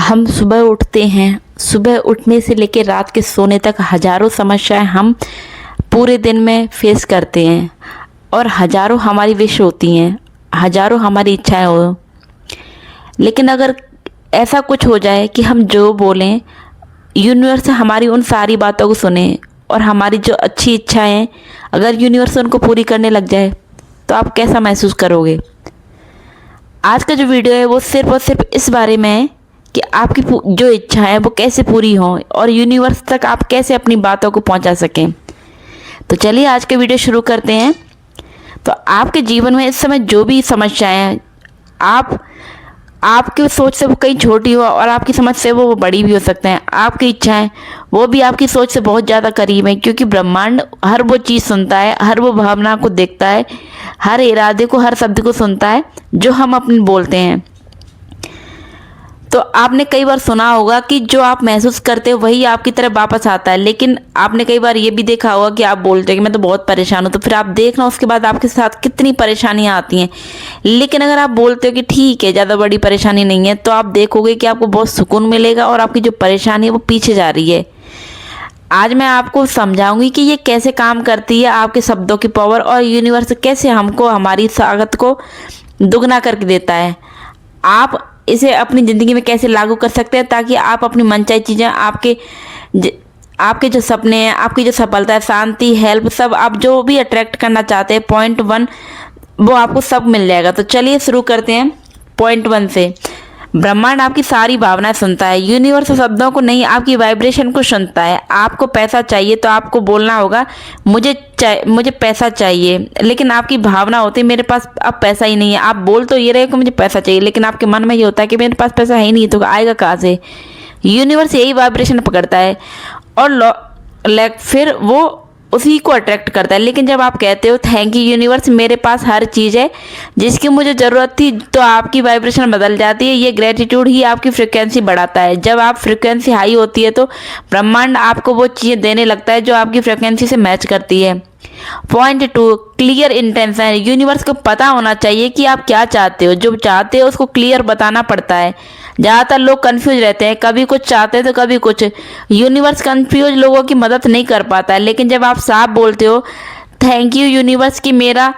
हम सुबह उठते हैं। सुबह उठने से लेकर रात के सोने तक हजारों समस्याएं हम पूरे दिन में फेस करते हैं और हजारों हमारी विश होती हैं, हजारों हमारी इच्छाएं हो। लेकिन अगर ऐसा कुछ हो जाए कि हम जो बोलें यूनिवर्स हमारी उन सारी बातों को सुने और हमारी जो अच्छी इच्छाएं हैं अगर यूनिवर्स उनको पूरी करने लग जाए तो आप कैसा महसूस करोगे। आज का जो वीडियो है वो सिर्फ और सिर्फ इस बारे में है कि आपकी जो इच्छा है वो कैसे पूरी हो और यूनिवर्स तक आप कैसे अपनी बातों को पहुंचा सकें। तो चलिए आज के वीडियो शुरू करते हैं। तो आपके जीवन में इस समय जो भी समस्याएं हैं, आपकी सोच से वो कहीं छोटी हो और आपकी समझ से वो बड़ी भी हो सकते हैं। आपकी इच्छाएं वो भी आपकी सोच से बहुत ज़्यादा करीब है, क्योंकि ब्रह्मांड हर वो चीज़ सुनता है, हर वो भावना को देखता है, हर इरादे को, हर शब्द को सुनता है जो हम अपने बोलते हैं। तो आपने कई बार सुना होगा कि जो आप महसूस करते हो वही आपकी तरफ वापस आता है। लेकिन आपने कई बार ये भी देखा होगा कि आप बोलते हैं कि मैं तो बहुत परेशान हूँ, तो फिर आप देखना उसके बाद आपके साथ कितनी परेशानियाँ आती हैं। लेकिन अगर आप बोलते हो कि ठीक है, ज़्यादा बड़ी परेशानी नहीं है, तो आप देखोगे कि आपको बहुत सुकून मिलेगा और आपकी जो परेशानी है वो पीछे जा रही है। आज मैं आपको समझाऊंगी कि ये कैसे काम करती है, आपके शब्दों की पावर, और यूनिवर्स कैसे हमको हमारी ताकत को दुगना करके देता है। आप इसे अपनी ज़िंदगी में कैसे लागू कर सकते हैं ताकि आप अपनी मनचाही चीज़ें, आपके जो सपने हैं, आपकी जो सफलता है, शांति, हेल्प, सब आप जो भी अट्रैक्ट करना चाहते हैं, पॉइंट 1 वो आपको सब मिल जाएगा। तो चलिए शुरू करते हैं पॉइंट 1 से। ब्रह्मांड आपकी सारी भावनाएं सुनता है। यूनिवर्स शब्दों को नहीं, आपकी वाइब्रेशन को सुनता है। आपको पैसा चाहिए तो आपको बोलना होगा मुझे पैसा चाहिए, लेकिन आपकी भावना होती है मेरे पास अब पैसा ही नहीं है। आप बोल तो ये रहे कि मुझे पैसा चाहिए, लेकिन आपके मन में ये होता है कि मेरे पास पैसा है ही नहीं, तो आएगा कहाँ से। यूनिवर्स यही वाइब्रेशन पकड़ता है और फिर वो उसी को अट्रैक्ट करता है। लेकिन जब आप कहते हो थैंक यू यूनिवर्स, मेरे पास हर चीज़ है जिसकी मुझे ज़रूरत थी, तो आपकी वाइब्रेशन बदल जाती है। ये ग्रेटिट्यूड ही आपकी फ्रिक्वेंसी बढ़ाता है। जब आप फ्रिक्वेंसी हाई होती है तो ब्रह्मांड आपको वो चीज़ें देने लगता है जो आपकी फ्रिक्वेंसी से मैच करती है। Point 2, clear intention. यूनिवर्स को पता होना चाहिए कि आप क्या चाहते हो। जो चाहते हो उसको क्लियर बताना पड़ता है। ज़्यादातर लोग कंफ्यूज रहते हैं, कभी कुछ चाहते हैं तो कभी कुछ। यूनिवर्स कंफ्यूज लोगों की मदद नहीं कर पाता है। लेकिन जब आप साफ बोलते हो थैंक यू यूनिवर्स कि मेरा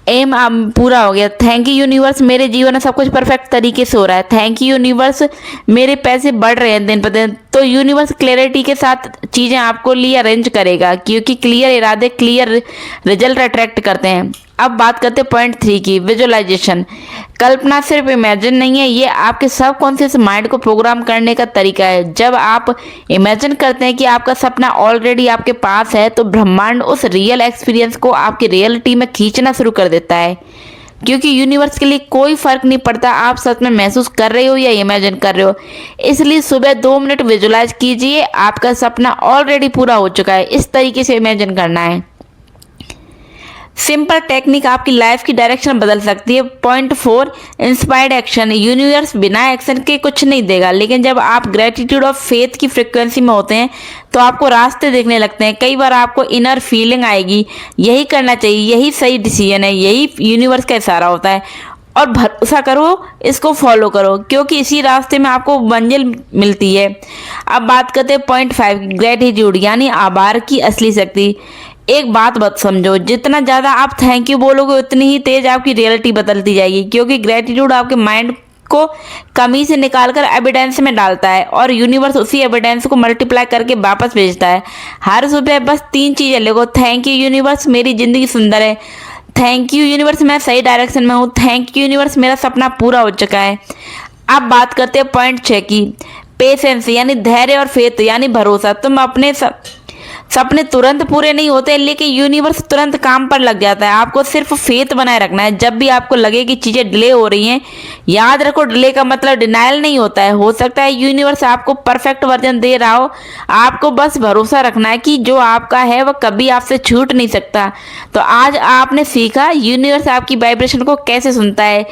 एम पूरा हो गया, थैंक यू यूनिवर्स मेरे जीवन में सब कुछ परफेक्ट तरीके से हो रहा है, थैंक यू यूनिवर्स मेरे पैसे बढ़ रहे हैं दिन पर दिन, तो यूनिवर्स क्लैरिटी के साथ चीज़ें आपको लिए अरेंज करेगा, क्योंकि क्लियर इरादे क्लियर रिजल्ट अट्रैक्ट करते हैं। अब बात करते हैं पॉइंट 3 की, विजुअलाइजेशन। कल्पना सिर्फ इमेजिन नहीं है, ये आपके सबकॉन्शियस माइंड को प्रोग्राम करने का तरीका है। जब आप इमेजिन करते हैं कि आपका सपना ऑलरेडी आपके पास है, तो ब्रह्मांड उस रियल एक्सपीरियंस को आपकी रियलिटी में खींचना शुरू कर देता है। क्योंकि यूनिवर्स के लिए कोई फर्क नहीं पड़ता आप सच में महसूस कर रहे हो या इमेजिन कर रहे हो। इसलिए सुबह 2 मिनट विजुअलाइज कीजिए, आपका सपना ऑलरेडी पूरा हो चुका है। इस तरीके से इमेजिन करना है। सिंपल टेक्निक आपकी लाइफ की डायरेक्शन बदल सकती है। Point 4, inspired action. यूनिवर्स बिना एक्शन के कुछ नहीं देगा, लेकिन जब आप ग्रेटिट्यूड और फेथ की फ्रिक्वेंसी में होते हैं तो आपको रास्ते देखने लगते हैं। कई बार आपको इनर फीलिंग आएगी यही करना चाहिए, यही सही डिसीजन है, यही यूनिवर्स का इशारा होता है, और भरोसा करो, इसको फॉलो करो, क्योंकि इसी रास्ते में आपको मंजिल मिलती है। अब बात करते हैं पॉइंट 5, ग्रेटिट्यूड यानी आभार की असली शक्ति। एक बात समझो, जितना ज़्यादा आप थैंक यू बोलोगे उतनी ही तेज आपकी रियलिटी बदलती जाएगी, क्योंकि ग्रेटिट्यूड आपके माइंड को कमी से निकालकर एविडेंस में डालता है और यूनिवर्स उसी एविडेंस को मल्टीप्लाई करके वापस भेजता है। हर सुबह बस 3 चीज़ें लिखो, थैंक यू यूनिवर्स मेरी ज़िंदगी सुंदर है, थैंक यू यूनिवर्स मैं सही डायरेक्शन में हूँ, थैंक यू यूनिवर्स मेरा सपना पूरा हो चुका है। अब बात करते हैं पॉइंट 6 की, पेशेंस यानी धैर्य और फेथ यानी भरोसा। तुम अपने सपने तुरंत पूरे नहीं होते, लेकिन यूनिवर्स तुरंत काम पर लग जाता है। आपको सिर्फ फेथ बनाए रखना है। जब भी आपको लगे कि चीज़ें डिले हो रही हैं, याद रखो डिले का मतलब डिनायल नहीं होता है। हो सकता है यूनिवर्स आपको परफेक्ट वर्जन दे रहा हो, आपको बस भरोसा रखना है कि जो आपका है वह कभी आपसे छूट नहीं सकता। तो आज आपने सीखा यूनिवर्स आपकी वाइब्रेशन को कैसे सुनता है,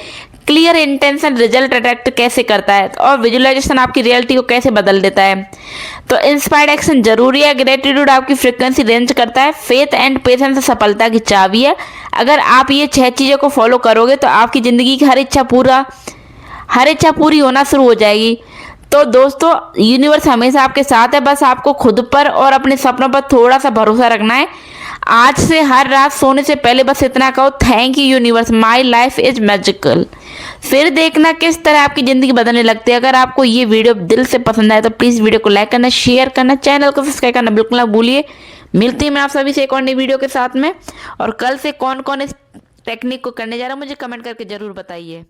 क्लियर इंटेंशन रिजल्ट अट्रैक्ट कैसे करता है, और विजुअलाइजेशन आपकी रियलिटी को कैसे बदल देता है। तो इंस्पायर्ड एक्शन जरूरी है। ग्रेटिट्यूड आपकी फ्रिक्वेंसी रेंज करता है। फेथ एंड पेशेंस सफलता की चाबी है। अगर आप ये 6 चीज़ों को फॉलो करोगे तो आपकी ज़िंदगी की हर इच्छा पूरी होना शुरू हो जाएगी। तो दोस्तों यूनिवर्स हमेशा आपके साथ है, बस आपको खुद पर और अपने सपनों पर थोड़ा सा भरोसा रखना है। आज से हर रात सोने से पहले बस इतना कहो, thank you universe, my life is magical. फिर देखना किस तरह आपकी ज़िंदगी बदलने लगती है। अगर आपको ये वीडियो दिल से पसंद आए तो प्लीज़ वीडियो को लाइक करना, शेयर करना, चैनल को सब्सक्राइब करना बिल्कुल ना भूलिए। मिलती हूँ मैं आप सभी से एक और नई वीडियो के साथ में। और कल से कौन कौन इस टेक्निक को करने जा रहा है मुझे कमेंट करके ज़रूर बताइए।